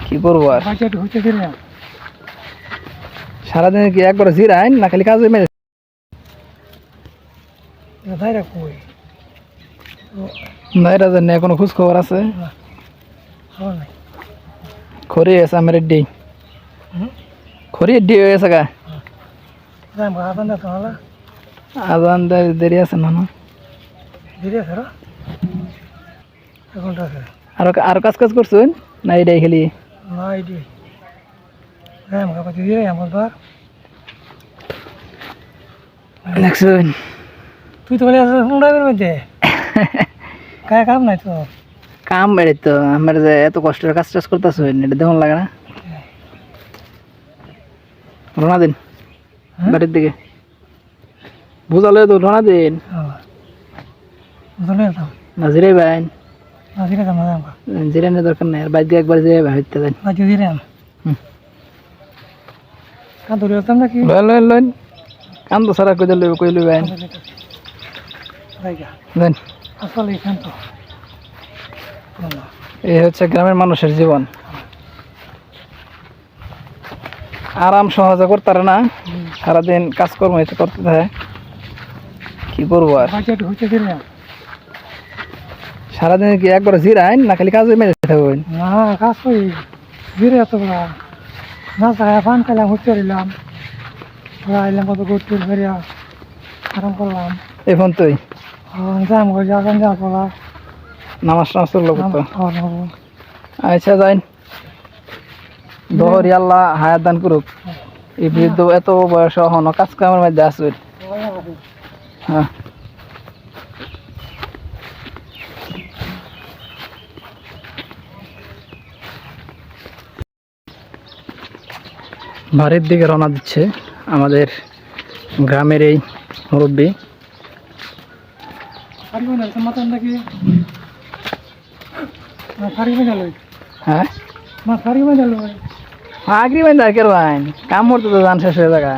কি করবো আর বাজেট হইতে দিলাম সারাদিন কি একবার জিরাইন না খালি কাজে মেরে ভাইরা কই নাইরা জানি কোনো খোঁজ খবর আছে খাওয়া নাই খড়ি আছে আমার ডি খড়ি ডি হয়ে গেছে গা যাই আদান দা তাহলে আজান দেরি আছে না ধীরে ধরো এখনটা আছে আর আর কাজ কাজ করছেন না এটাই খালি না এটি যাই আমাকে ধীরে আমার বার দেখছেন তুই তো বলে মুন্ডাবের মধ্যে কায় কাম নাই তো কাম বেড়ে তো আমার যে এত কষ্টের কাজ টাজ করতেছেন এটা দেখুন লাগে না রোনা দিন বাড়ির দিকে বুঝালে তো রোনা দিন বুঝলে তো নাজিরে ভাই না ধীরে যাম না আমাকে জিরানের দরকার নাই আর বাইর দিয়ে একবার যেয়ে হইতে দেন বাজে ধীরে আম কান ধরে আসতাম নাকি লইন কাম তো সারা কই লইবে দেন আসলে এখান তো এই হচ্ছে গ্রামের মানুষের জীবন আরাম সহজে করতে না সারাদিন কাজকর্ম এসে করতে থাকে কি করবো আর বাজেট হইতে দিলাম সারাদিন কি একবার জিরাইন না খালি কাজে মেরে থাকবেন না কাজ করি ধীরে এত বড় না চাই পান খেলাম হচ্ছে দিলাম আইলাম কত ঘুরতে ফেরিয়া আরাম করলাম এই ফোন তুই যাম করে যাবেন যা বলা নামাজ টামাজ করলো তো খাওয়া আচ্ছা যাইন দহরি আল্লাহ হায়াত দান করুক এই বৃদ্ধ এত বয়স হন কাজ কামের মধ্যে আসবে হ্যাঁ বাড়ির দিকে রওনা দিচ্ছে আমাদের গ্রামের এই মুরব্বী হ্যাঁ মা সারি বাজালো আগ্রি বাইন কাম করতে তো জান শেষ হয়ে জায়গা